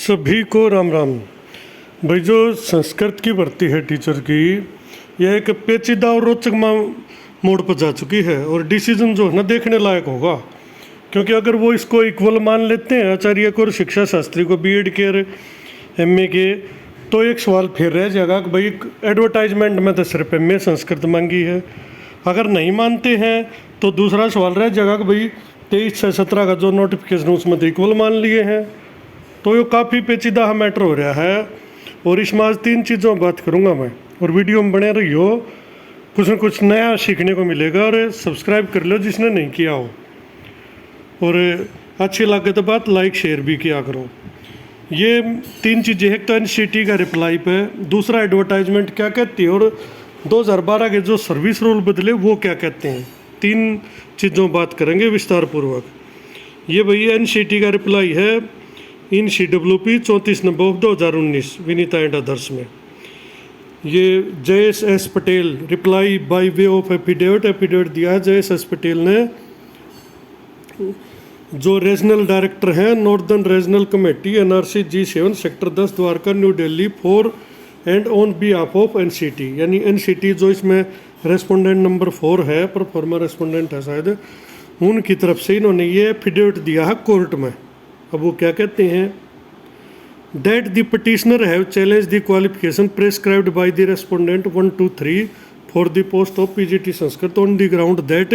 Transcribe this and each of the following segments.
सभी को राम राम। भाई जो संस्कृत की भर्ती है टीचर की, यह एक पेचीदा और रोचक मोड़ पर जा चुकी है और डिसीजन जो है ना देखने लायक होगा। क्योंकि अगर वो इसको इक्वल मान लेते हैं आचार्य को और शिक्षा शास्त्री को बीएड के और एमए के, तो एक सवाल फिर रह जाएगा कि भाई एडवर्टाइजमेंट में तो सिर्फ एमए संस्कृत मांगी है। अगर नहीं मानते हैं तो दूसरा सवाल रह जाएगा कि भाई 23 से 17 का जो नोटिफिकेशन उसमें तो इक्वल मान लिए हैं। तो ये काफ़ी पेचीदा मैटर हो रहा है और इसमें आज 3 चीज़ों में बात करूँगा मैं, और वीडियो में बने रहियो, कुछ न कुछ नया सीखने को मिलेगा। और सब्सक्राइब कर लो जिसने नहीं किया हो, और अच्छी लगे तो बात लाइक शेयर भी किया करो। ये 3 चीज़ें, एक तो एनसीटी का रिप्लाई पे, दूसरा एडवर्टाइजमेंट क्या कहती है, और 2012 के जो सर्विस रूल बदले वो क्या कहते हैं। 3 चीज़ों बात करेंगे विस्तार पूर्वक। ये भैया एनसीटी का रिप्लाई है इन CWP 34 number 2019 Vinita and others में। ये JS Patel reply by way of affidavit दिया है। JS पटेल ने, जो रीजनल डायरेक्टर हैं northern regional committee NRC G7 sector 10 Dwarka new Delhi for and on behalf of NCT, यानी NCT जो इसमें रेस्पोंडेंट नंबर 4 है, पर फॉर्मर रेस्पोंडेंट है शायद, उनकी तरफ से इन्होंने ये एफिडेविट दिया है कोर्ट में। अब वो क्या कहते हैं, that the petitioner have challenge the qualification prescribed by the respondent 1, 2, 3 for the post of PGT Sanskrit on the ground that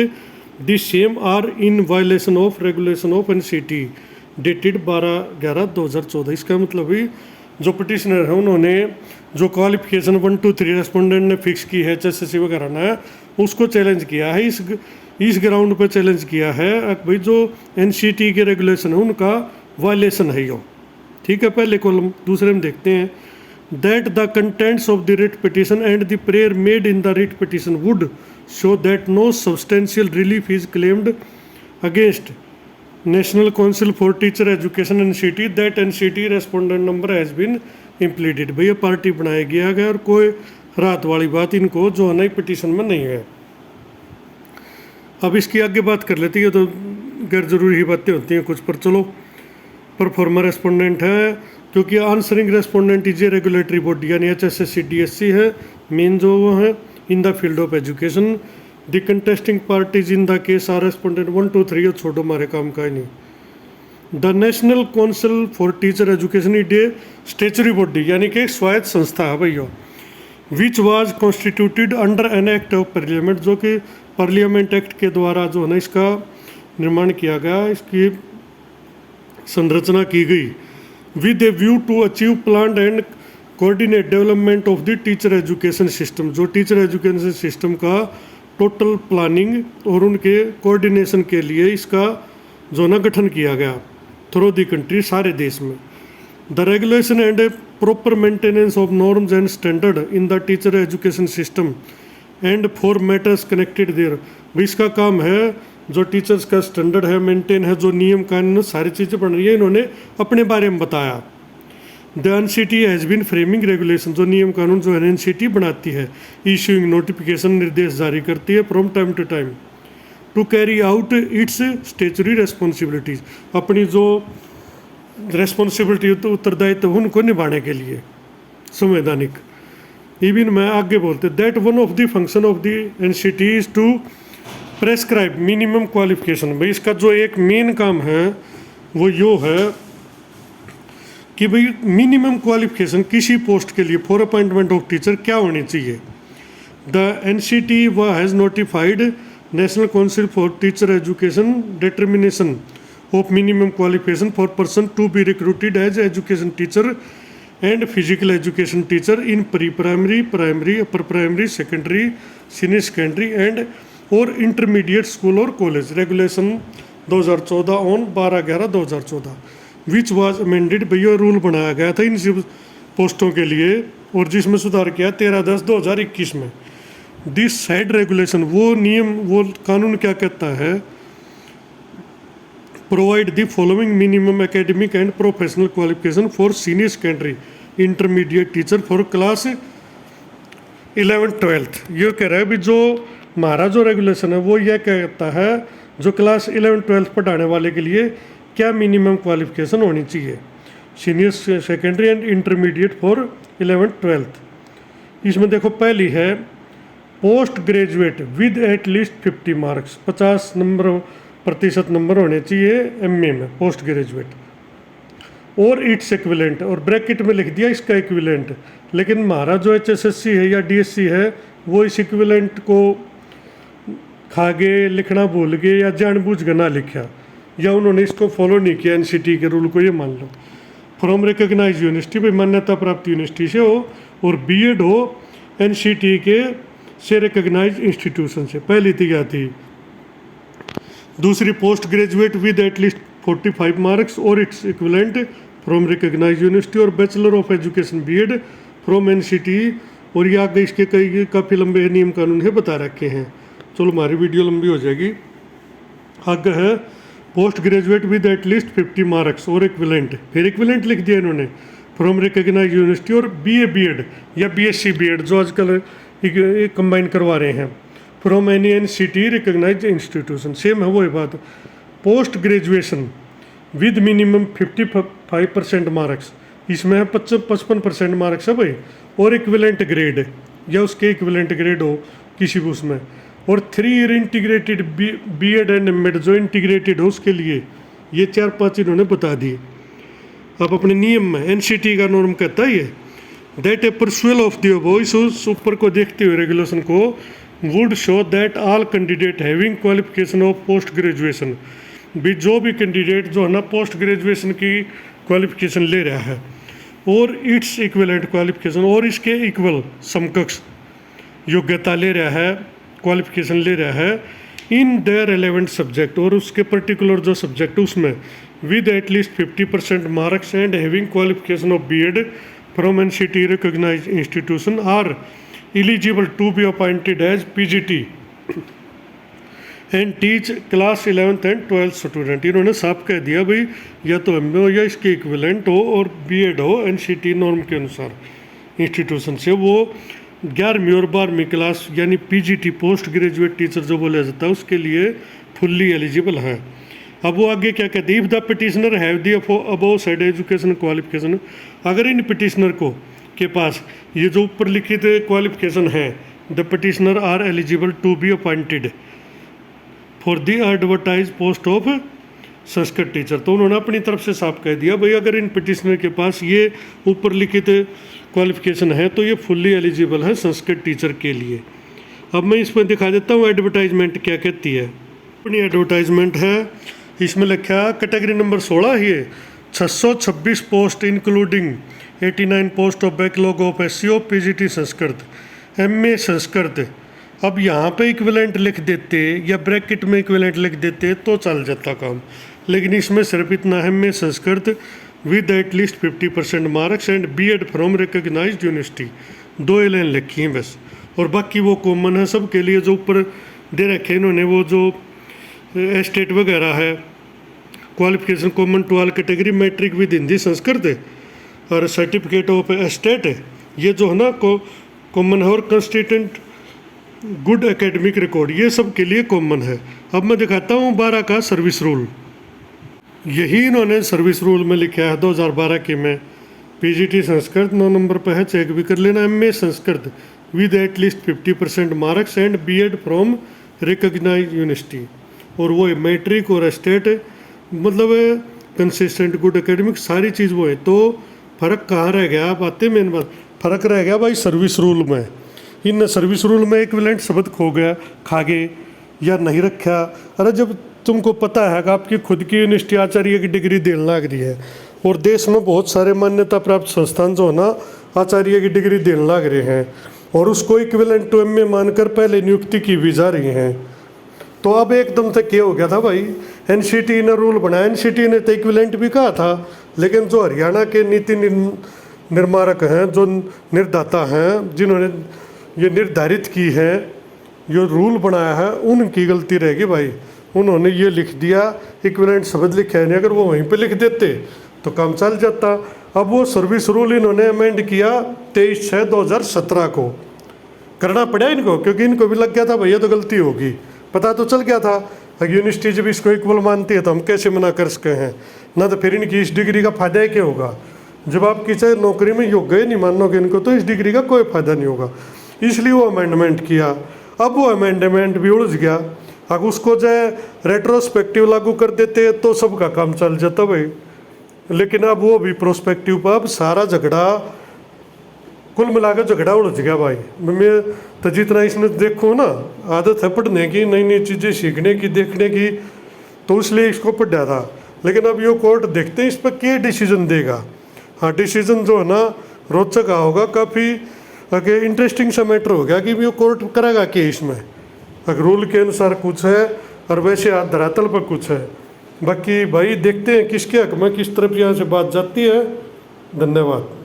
the same are in violation of regulation of NCT dated 12/11/2014। इसका मतलब भी जो पिटिशनर है उन्होंने जो qualification 1, 2, 3 respondent ने fix की है HSC वगैरह ने, उसको चैलेंज किया है। इस ग्राउंड पर चैलेंज किया है भाई जो NCT के रेगुलेशन है उनका वायलेशन है यो। ठीक है, पहले कॉलम। दूसरे में देखते हैं, that the contents of the writ petition and the prayer made in the writ petition would show that no substantial relief is claimed against national council for teacher education NCT that NCT respondent number has been impleaded. भैया party बनाया गया है और कोई रात वाली बात इनको जो है ना पिटिशन में नहीं है। अब इसकी आगे बात कर लेती है, तो गैर जरूरी ही बातें होती हैं कुछ, पर चलो। परफॉर्मर रेस्पोंडेंट है क्योंकि answering respondent is a regulatory body, यानी HSC DSC है मेन जो वो है in the field of education. The contesting parties in the case are respondent 1, 2, 3, और छोड़ो हमारे काम का ही नहीं। The national council for teacher education is a statutory body, यानी कि एक स्वायत्त संस्था है भैया, which was constituted under an act of parliament, जो कि पार्लियामेंट एक्ट के द्वारा जो है ना इसका निर्माण किया गया, इसकी संरचना की गई। With a view to achieve plan and coordinate development of the teacher education system, जो टीचर एजुकेशन सिस्टम का टोटल प्लानिंग और उनके कोऑर्डिनेशन के लिए इसका जो ना गठन किया गया थ्रू द कंट्री, सारे देश में। The regulation and a proper maintenance of norms and standard in the teacher education system and for matters connected there. भी इसका काम है जो टीचर्स का स्टैंडर्ड है, मेंटेन है, जो नियम कानून सारी चीज़ें बन रही है, इन्होंने अपने बारे में बताया। The NCT has been framing regulation, जो नियम कानून जो है NCT बनाती है, इशूइंग नोटिफिकेशन निर्देश जारी करती है from time to time to carry out its statutory responsibilities, अपनी जो रेस्पॉन्सिबिलिटी उत्तरदायित्व उनको निभाने के लिए संवैधानिक। इवन मैं आगे बोलते, that one of the function of the NCT is to prescribe minimum qualification. भाई इसका जो एक मेन काम है वो यो है कि भाई मिनिमम क्वालिफिकेशन किसी पोस्ट के लिए फॉर अपॉइंटमेंट ऑफ टीचर क्या होनी चाहिए। The NCT has notified National council for teacher Education determination of minimum qualification for person to be recruited as education teacher and physical education teacher in pre primary, primary, upper primary, secondary, senior secondary and और intermediate school और college. Regulation 2014 on 12/11/2014 which was amended. भैया rule बनाया गया था इन सब पोस्टों के लिए और जिसमें सुधार किया 13/10/2021 में। दिस साइड रेगुलेशन, वो नियम वो कानून क्या कहता है, provide the following minimum academic and professional qualification for senior secondary intermediate teacher for class 11th 12th। ये कह रहा है भी जो हमारा जो रेगुलेशन है वो यह कहता है जो क्लास 11th 12th पढ़ाने वाले के लिए क्या मिनिमम क्वालिफिकेशन होनी चाहिए। Senior secondary and intermediate for 11th-12th। इसमें देखो पहली है post graduate with at least 50 marks, 50% number होने चाहिए एमए में पोस्ट ग्रेजुएट, और इट्स इक्विवेलेंट, और ब्रैकेट में लिख दिया इसका इक्विवेलेंट। लेकिन हमारा जो एचएसएससी है या डीएससी है वो इस इक्विवेलेंट को खा गए, लिखना भूल गए या जानबूझ कर ना लिखा, या उन्होंने इसको फॉलो नहीं किया एनसीटी के रूल को, ये मान लो। फ्रॉम रिकॉग्नाइज यूनिवर्सिटी, भाई मान्यता प्राप्त यूनिवर्सिटी से हो, और बीएड हो एनसीटी के से रिकॉग्नाइज इंस्टीट्यूशन से, पहली थी क्या थी। दूसरी post graduate with at least 45 marks और it's equivalent from recognise university, और bachelor of education BEd from NCT, और ये आगे इसके कई काफ़ी लंबे नियम कानून है बता रखे हैं। चलो हमारी वीडियो लंबी हो जाएगी। आगे है post graduate with at least 50 marks और इक्विवेलेंट, फिर इक्विवेलेंट लिख दिया इन्होंने, फ्रॉम रिकॉग्नाइज यूनिवर्सिटी, और बीए बीएड या बीएससी बीएड जो आजकल कंबाइन करवा रहे हैं, from any NCT recognise institution, same है वही बात। Post graduation with minimum 55% marks, इसमें है 55% मार्क्स है भाई, और इक्विवेलेंट ग्रेड या उसके इक्विवेलेंट ग्रेड हो किसी भी उसमें, और 3 year integrated BEd and MEd जो इंटीग्रेटेड हो उसके लिए, ये 4-5 इन्होंने बता दिए। अब अपने नियम में एनसीटी का नॉर्म कहता है ये that A परसुअल of the above, इस ऊपर को देखते हुए रेगुलेशन को, would show that all candidate having qualification of post graduation, भी जो भी कैंडिडेट जो है ना पोस्ट ग्रेजुएशन की क्वालिफिकेशन ले रहा है, और इट्स इक्विवेलेंट क्वालिफिकेशन, और इसके इक्वल समकक्ष योग्यता ले रहा है, क्वालिफिकेशन ले रहा है, इन देयर रेलेवेंट सब्जेक्ट, और उसके पर्टिकुलर जो सब्जेक्ट उसमें, with at least 50% marks and having qualification of BEd from NCT recognised institution are eligible to be appointed as PGT and teach class 11th and 12th student. इन्होंने साफ कह दिया भाई या तो एमए हो या इसके इक्विवेलेंट हो और बीएड हो एनसीटी नॉर्म के अनुसार इंस्टीट्यूशन से, वो 11वीं और 12वीं क्लास यानी पीजीटी पोस्ट ग्रेजुएट टीचर जो बोला जाता है उसके लिए फुल्ली एलिजिबल है। अब वो आगे क्या कहते हैं, if the petitioner have the above side education qualification, अगर इन पिटिशनर को के पास ये जो ऊपर लिखित क्वालिफिकेशन है, the petitioner are eligible to be appointed for the advertise post of Sanskrit teacher. तो उन्होंने अपनी तरफ से साफ कह दिया भाई अगर इन पिटिशनर के पास ये ऊपर लिखित क्वालिफिकेशन है तो ये फुल्ली एलिजिबल है संस्कृत टीचर के लिए। अब मैं इसमें दिखा देता हूँ एडवर्टाइजमेंट क्या कहती है। अपनी एडवर्टाइजमेंट है, इसमें लिखा कैटेगरी नंबर 16 ही है, 626 post including 89 post of backlog of SC of PGT Sanskrit MA Sanskrit. अब यहाँ पे इक्विवेलेंट लिख देते या ब्रैकेट में इक्विवेलेंट लिख देते तो चल जाता काम, लेकिन इसमें सिर्फ इतना है MA Sanskrit with at least 50% marks and BEd from recognised university, 2 line लिखी हैं बस, और बाकी वो कॉमन है सबके लिए जो ऊपर दे रखे इन्होंने। वो जो एस्टेट वगैरह है qualification common to all category matric with Hindi Sanskrit है, और सर्टिफिकेट ऑफ एस्टेट है ये जो है ना कॉमन है, और कंस्टिट्यूंट गुड एकेडमिक रिकॉर्ड ये सब के लिए कॉमन है। अब मैं दिखाता हूँ 12 का सर्विस रूल, यही इन्होंने सर्विस रूल में लिखा है 2012 के में। पीजीटी संस्कृत 9 नंबर पर है, चेक भी कर लेना। MA Sanskrit with at least 50% marks and BEd from recognised university, और वो मैट्रिक और स्टेट मतलब कंसिस्टेंट गुड एकेडमिक सारी चीज़ वो है। तो फ़र्क कहाँ रह गया, बातें मेन बात फ़र्क रह गया भाई सर्विस रूल में। इन सर्विस रूल में इक्विवेलेंट शब्द खो गया, खा गए या नहीं रखा। अरे जब तुमको पता है कि आपकी खुद की यूनिवर्सिटी आचार्य की डिग्री देने लग रही है, और देश में बहुत सारे मान्यता प्राप्त संस्थान जो है ना आचार्य की डिग्री देने लग रहे हैं, और उसको इक्विवेलेंट टू एमए मानकर पहले नियुक्ति की भी जा रही हैं। तो अब एकदम से क्या हो गया था भाई, एनसीटी ने रूल बनाया, एनसीटी ने तो इक्विवेलेंट भी कहा था, लेकिन जो हरियाणा के नीति निर्मारक हैं, जो निर्दाता हैं, जिन्होंने ये निर्धारित की है, ये रूल बनाया है, उनकी गलती रहेगी भाई। उन्होंने ये लिख दिया इक्विवेलेंट शब्द लिखा है नहीं, अगर वो वहीं पे लिख देते तो काम चल जाता। अब वो सर्विस रूल इन्होंने अमेंड किया 23/6/2017 को, करना पड़ा इनको, क्योंकि इनको भी लग गया था भैया तो गलती होगी, पता तो चल गया था। यूनिवर्सिटी जब इसको इक्वल मानती है तो हम कैसे मना कर सके हैं ना। तो फिर इनकी इस डिग्री का फायदा ही क्या होगा। जब आप किसी नौकरी में योग्य ही नहीं मानोगे इनको तो इस डिग्री का कोई फायदा नहीं होगा। इसलिए वो अमेंडमेंट किया। अब वो अमेंडमेंट भी उलझ गया। अगर उसको जो है रेट्रोस्पेक्टिव लागू कर देते तो सबका काम चल जाता भाई, लेकिन अब वो भी प्रोस्पेक्टिव पर अब सारा झगड़ा कुल मिलाकर झगड़ा उलझ गया भाई। मैं तो जितना इसमें देखो ना आदत है पढ़ने की, नई नई चीज़ें सीखने की, देखने की, तो इसलिए इसको पढ़ा था। लेकिन अब ये कोर्ट देखते हैं इस पर क्या डिसीजन देगा। हाँ, डिसीजन जो है ना रोचक होगा, काफ़ी आगे इंटरेस्टिंग सा मैटर हो गया कि वो कोर्ट करेगा क्या इसमें। अगर रूल के अनुसार कुछ है और वैसे धरातल पर कुछ है। बाकी भाई देखते हैं किसके हक में किस तरफ यहाँ से बात जाती है। धन्यवाद।